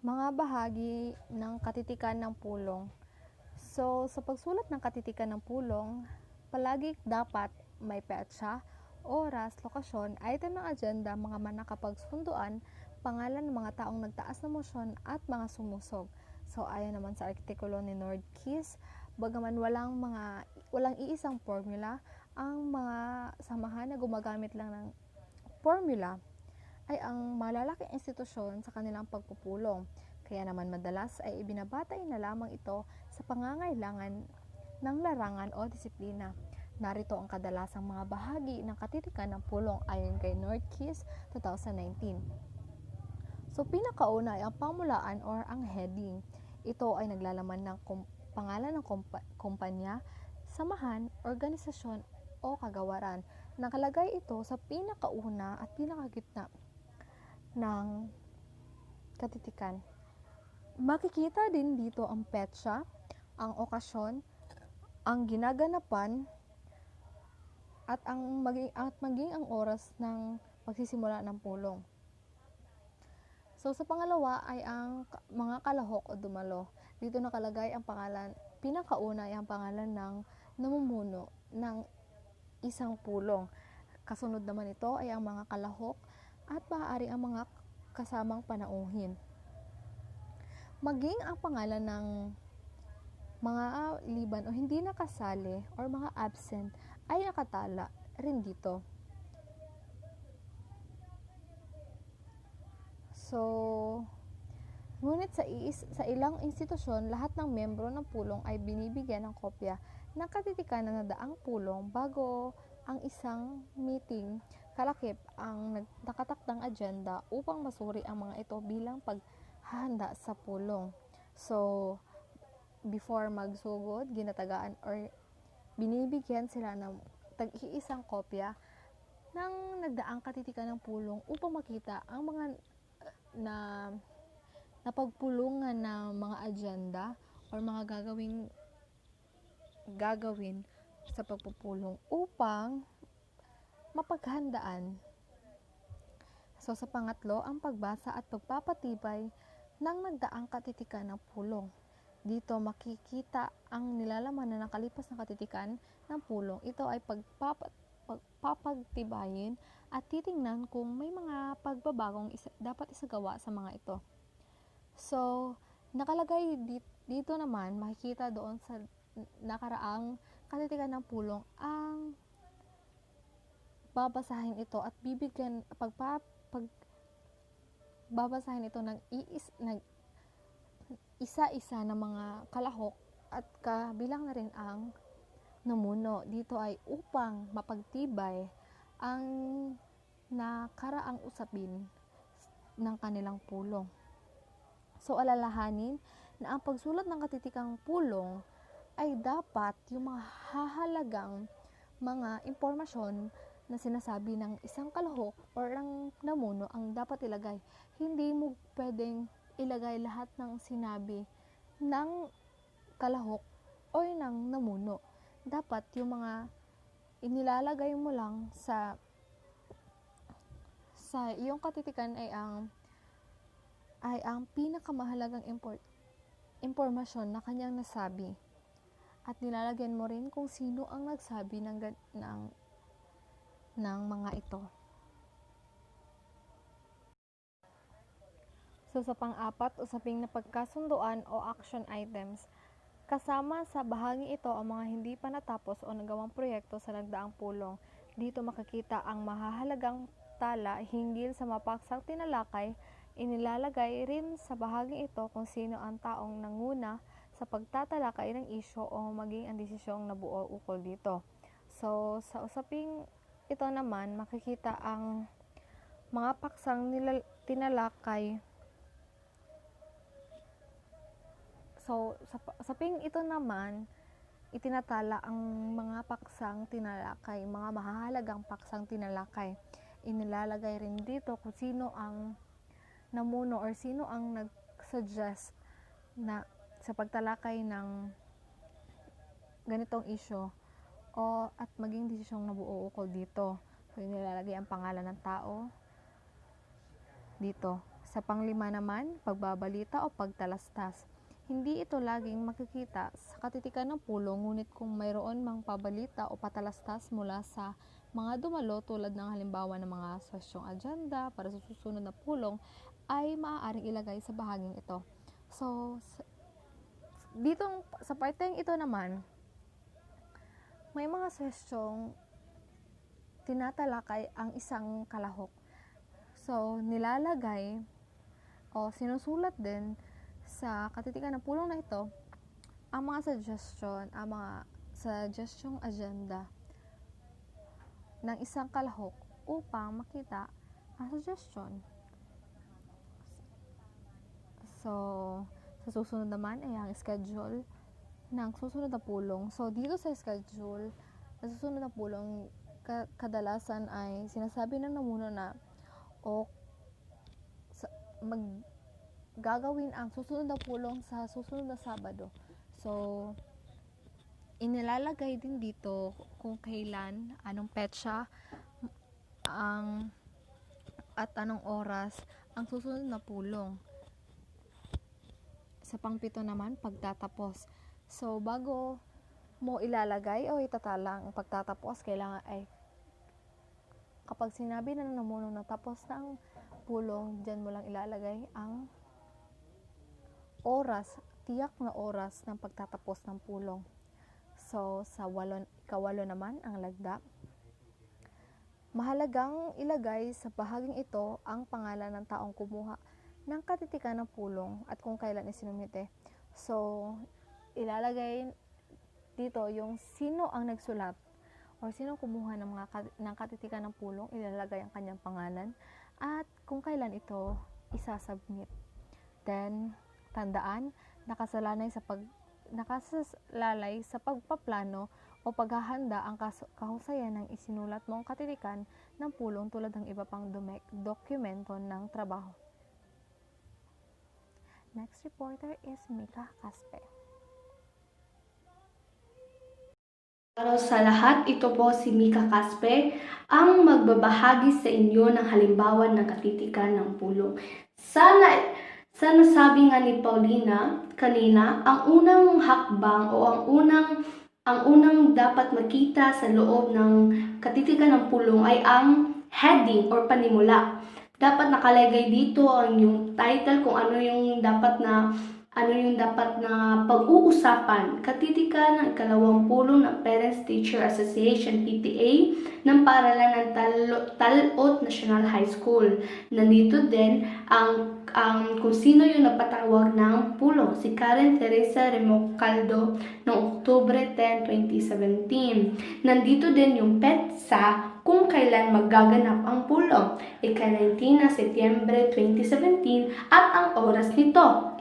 Mga bahagi ng katitikan ng pulong. So, sa pagsulat ng katitikan ng pulong, palagi dapat may petsa, oras, lokasyon, item ng agenda, mga manakapagsunduan, pangalan ng mga taong nagtaas ng motion at mga sumusog. So, ayon naman sa artikulo ni Nordquist, bagaman walang iisang formula, ang mga samahan na gumagamit lang ng formula ay ang malalaking institusyon sa kanilang pagpupulong. Kaya naman madalas ay ibinabatay na lamang ito sa pangangailangan ng larangan o disiplina. Narito ang kadalasang mga bahagi ng katitikan ng pulong ayon kay Nordquist 2019. So, pinakauna ay ang pamulaan or ang heading. Ito ay naglalaman ng pangalan ng kumpanya, samahan, organisasyon o kagawaran. Nakalagay ito sa pinakauna at pinakagitna ng katitikan. Makikita din dito ang petsa, ang okasyon, ang ginaganapan, at maging ang oras ng pagsisimula ng pulong. So, sa pangalawa ay ang mga kalahok o dumalo. Dito nakalagay ang pangalan, pinakauna ay ang pangalan ng namumuno ng isang pulong. Kasunod naman ito ay ang mga kalahok at maaari ang mga kasamang panauhin. Maging ang pangalan ng mga liban o hindi nakasali or mga absent ay nakatala rin dito. So, ngunit sa ilang institusyon, lahat ng membro ng pulong ay binibigyan ng kopya ng katitikan ng nadaang pulong bago ang isang meeting. Kalakip ang nakatakdang agenda upang masuri ang mga ito bilang paghahanda sa pulong. So, before magsugod, ginatagaan or binibigyan sila ng tag-iisang kopya ng nagdaang katitikan ng pulong upang makita ang mga napagpulungan na mga agenda or mga gagawin sa pagpupulong upang mapaghandaan. So, sa pangatlo, ang pagbasa at pagpapatibay ng nagdaang katitikan ng pulong. Dito makikita ang nilalaman na nakalipas na katitikan ng pulong. Ito ay pagpapagtibayin at titingnan kung may mga pagbabagong dapat isagawa sa mga ito. So, nakalagay dito naman, makikita doon sa nakaraang katitikan ng pulong ang babasahin ito at babasahin ito ng isa-isa ng mga kalahok at kabilang na rin ang namuno. Dito ay upang mapagtibay ang nakaraang usapin ng kanilang pulong. So, alalahanin na ang pagsulat ng katitikang pulong ay dapat yung mga hahalagang mga impormasyon na sinasabi ng isang kalahok or ng namuno ang dapat ilagay. Hindi mo pwedeng ilagay lahat ng sinabi ng kalahok o ng namuno. Dapat yung mga inilalagay mo lang sa iyong katitikan ay ang pinakamahalagang impormasyon na kanyang nasabi. At nilalagyan mo rin kung sino ang nagsabi ng mga ito. So, sa pang-apat, usaping napagkasunduan o action items. Kasama sa bahagi ito ang mga hindi pa natapos o nagawang proyekto sa nagdaang pulong. Dito makikita ang mahahalagang tala hinggil sa mapaksang tinalakay. Inilalagay rin sa bahagi ito kung sino ang taong nanguna sa pagtatalakay ng isyu o maging ang desisyong nabuo ukol dito. So, sa usaping ito naman, makikita ang mga paksang tinalakay. So, sa usaping ito naman, itinatala ang mga paksang tinalakay, mga mahahalagang paksang tinalakay. Inilalagay rin dito kung sino ang namuno or sino ang nag-suggest na sa pagtalakay ng ganitong issue at maging desisyong nabuo ukol dito. So, inilalagay ang pangalan ng tao dito. Sa panglima naman, pagbabalita o pagtalastas. Hindi ito laging makikita sa katitikan ng pulong, ngunit kung mayroon mang pabalita o patalastas mula sa mga dumalo tulad ng halimbawa ng mga sesyong agenda para sa susunod na pulong, ay maaaring ilagay sa bahaging ito. So, dito sa parteng ito naman, may mga sesyong tinatalakay ang isang kalahok. So, nilalagay o sinusulat din sa katitikan ng pulong na ito ang mga suggestion agenda ng isang kalahok upang makita ang suggestion. So, sa susunod naman ay ang schedule ng susunod na pulong. So, dito sa schedule, sa susunod na pulong, kadalasan ay sinasabi ng namuno na gagawin ang susunod na pulong sa susunod na Sabado. So, inilalagay din dito kung kailan, anong petsa, at anong oras ang susunod na pulong. Sa pangpito naman, pagtatapos. So, bago mo ilalagay o itatala ang pagtatapos, kailangan ay kapag sinabi na namuno na tapos na ang pulong, dyan mo lang ilalagay ang oras, tiyak na oras ng pagtatapos ng pulong. So, sa ikawalo naman, ang lagda. Mahalagang ilagay sa bahaging ito ang pangalan ng taong kumuha ng katitikan ng pulong at kung kailan isinumite. So, ilalagay dito yung sino ang nagsulat o sino kumuha ng katitikan ng pulong, ilalagay ang kanyang pangalan at kung kailan ito isasubmit. Then, tandaan, nakasalalay sa pagpaplano o paghahanda ang kahusayan ng isinulat mong katitikan ng pulong tulad ng iba pang dokumento ng trabaho. Next reporter is Mika Caspe. Para sa lahat, ito po si Mika Caspe, ang magbabahagi sa inyo ng halimbawa ng katitikan ng pulong. Sa nasabi nga ni Paulina kanina, ang unang hakbang o ang unang dapat makita sa loob ng katitikan ng pulong ay ang heading or panimula. Dapat nakalagay dito ang yung title, kung ano yung dapat na pag-uusapan. Katitikan ng ikalawang pulong ng Parents Teacher Association PTA ng paaralan ng Talot National High School. Nandito din ang kung sino yung napatawag ng pulong, si Karen Teresa Remocaldo noong Oktubre 10, 2017. Nandito din yung petsa kung kailan magaganap ang pulong, ika-19 na Setyembre 2017 at ang oras nito,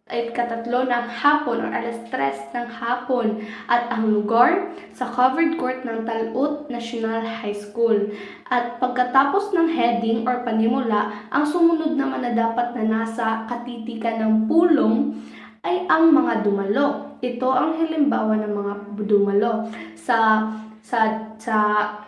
ikatatlo ng hapon or alas 3 ng hapon at ang lugar sa covered court ng Talot National High School. At pagkatapos ng heading or panimula, ang sumunod naman na dapat na nasa katitikan ng pulong ay ang mga dumalo. Ito ang halimbawa ng mga dumalo. Sa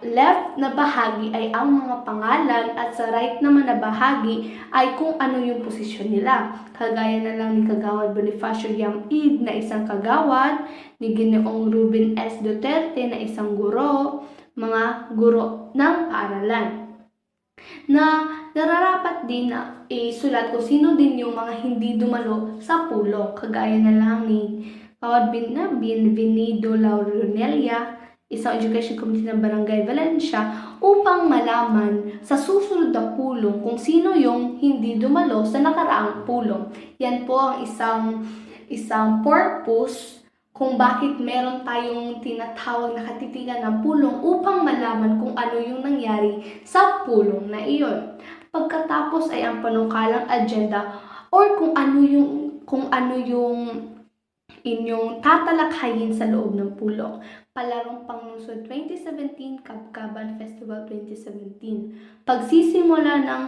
left na bahagi ay ang mga pangalan at sa right naman na bahagi ay kung ano yung posisyon nila. Kagaya na lang ni Kagawad Bonifacio Yamid na isang kagawad, ni Ginoong Ruben S. Duterte na isang guro, mga guro ng paaralan. Na nararapat din na isulat kung sino din yung mga hindi dumalo sa pulong. Kagaya na lang ni Kagawad Benvenido Laurenelia, isang education committee ng Barangay Valencia, upang malaman sa susunod na pulong kung sino yung hindi dumalo sa nakaraang pulong. Yan po ang isang purpose kung bakit meron tayong tinatawag na katitikan ng pulong upang malaman kung ano yung nangyari sa pulong na iyon. Pagkatapos ay ang panukalang agenda or kung ano yung inyong tatalakhayin sa loob ng pulong. Palarong Panglungsod 2017, Kabkaban Festival 2017. Pagsisimula ng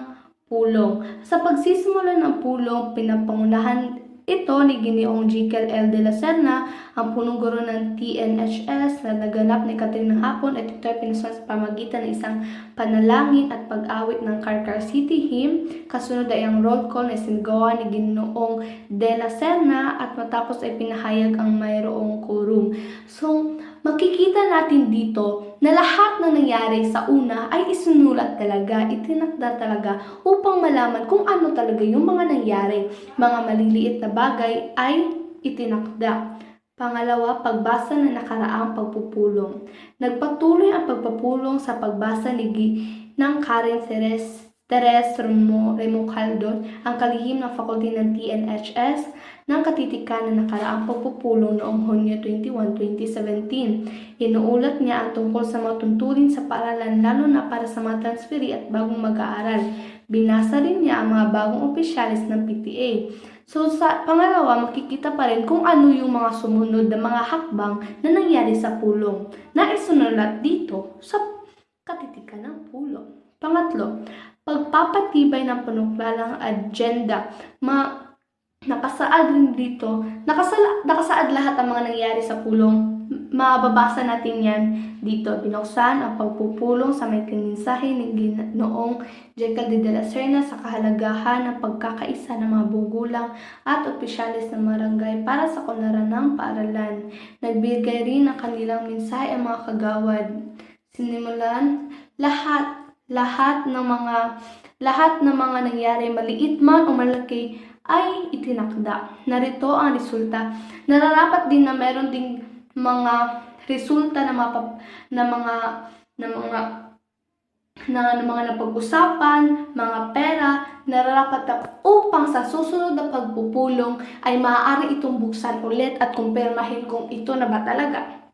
pulong. Sa pagsisimula ng pulong, pinapangunahan ito ni Ginoong Jekyll L. de la Serna Ang punong guro ng TNHS na naganap na ikatlong hapon at ito ay pinusuan sa pamagitan ng isang panalangin at pag-awit ng Karkar City Hymn. Kasunod ay ang roll call na isinagawa ni Ginoong De La Serna at matapos ay pinahayag ang mayroong quorum. So, makikita natin dito na lahat na nangyari sa una ay isinulat talaga, itinakda talaga upang malaman kung ano talaga yung mga nangyari. Mga maliliit na bagay ay itinakda. Pangalawa, pagbasa ng nakaraang pagpupulong. Nagpatuloy ang pagpupulong sa pagbasa ng Karen Teres Remocaldo, ang kalihim ng faculty ng TNHS, ng katitikan na nakaraang pagpupulong noong Hunyo 21, 2017. Inuulat niya ang tungkol sa mga tuntunin sa paaralan lalo na para sa mga transferi at bagong mag-aaral. Binasa rin niya ang mga bagong opisyalis ng PTA. So sa pangalawa, makikita pa rin kung ano yung mga sumunod na mga hakbang na nangyari sa pulong na isunulat dito sa katitikan ng pulong. Pangatlo, pagpapatibay ng panuklalang agenda. Nakasaad rin dito, nakasaad lahat ang mga nangyari sa pulong. Mababasa natin yan dito. Binuksan ang pagpupulong sa may mensahe ni Ginoong Jekyll de la Serna sa kahalagahan ng pagkakaisa ng mga bugulang at opisyalis ng barangay para sa kunlaran ng paaralan. Nagbigay rin ng kanilang mensahe ang mga kagawad. Sinimulan lahat ng mga nangyari, maliit man o malaki, ay itinakda. Narito ang resulta. Nararapat din na meron ding mga resulta ng mga napag-usapan, mga pera, nararapat na upang sa susunod na pagpupulong ay maaari itong buksan ulit at kumpirmahin kung ito na ba talaga.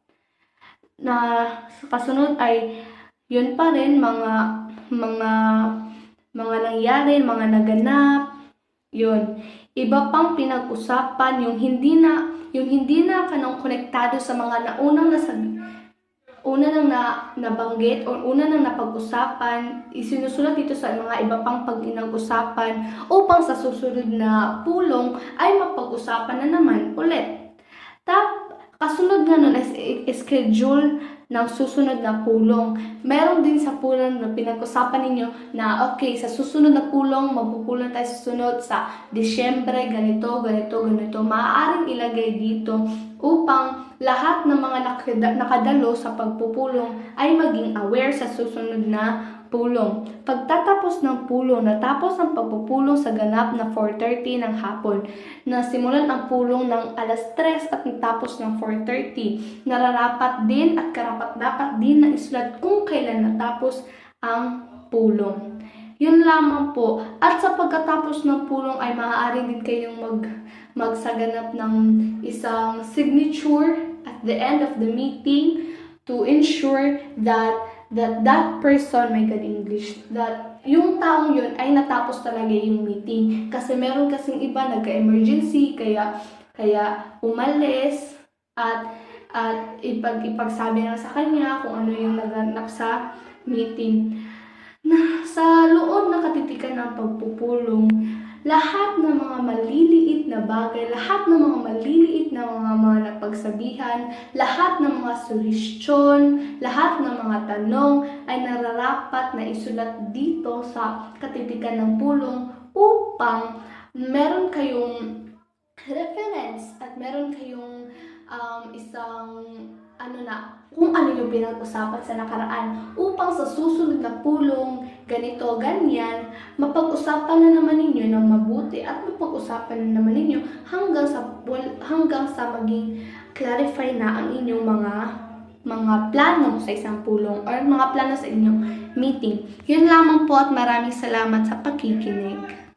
Na kasunod ay yun pa rin mga nangyari, mga naganap. Yun. Iba pang pinag-usapan yung hindi na kanang konektado sa mga nabanggit o una nang napag-usapan, isinusulat dito sa mga iba pang pag-inag-usapan upang sa susunod na pulong ay mapag-usapan na naman ulit. Kasunod nga nun is schedule ng susunod na pulong. Meron din sa pulong na pinag-usapan ninyo na okay, sa susunod na pulong, magpupulong tayo susunod sa Disyembre, ganito. Maaaring ilagay dito upang lahat ng mga nakadalo sa pagpupulong ay maging aware sa susunod na pulong. Pagtatapos ng pulong, natapos ang pagpupulong sa ganap na 4:30 ng hapon. Nasimulan ang pulong ng 3:00 at natapos ng 4:30. Nararapat din at karapat-dapat din na isulat kung kailan natapos ang pulong. Yun lamang po. At sa pagkatapos ng pulong ay maaari din kayong magsaganap ng isang signature at the end of the meeting to ensure that person, my God, English, that yung taong yun ay natapos talaga yung meeting. Kasi meron kasing iba nagka-emergency, kaya umalis at ipagsabi na sa kanya kung ano yung naganap sa meeting. Sa loob ng katitikan ng pagpupulong, lahat ng mga maliliit na bagay, lahat ng mga maliliit na mga napagsabihan, lahat ng mga suhestyon, lahat ng mga tanong ay nararapat na isulat dito sa katitikan ng pulong upang meron kayong reference at meron kayong kung ano yung pinag-usapan sa nakaraan upang sa susunod na pulong, ganito, ganyan, mapag-usapan na naman ninyo ng mabuti at mapag-usapan na naman ninyo hanggang sa maging clarify na ang inyong mga plano sa isang pulong or mga plano sa inyong meeting. Yun lamang po at maraming salamat sa pakikinig.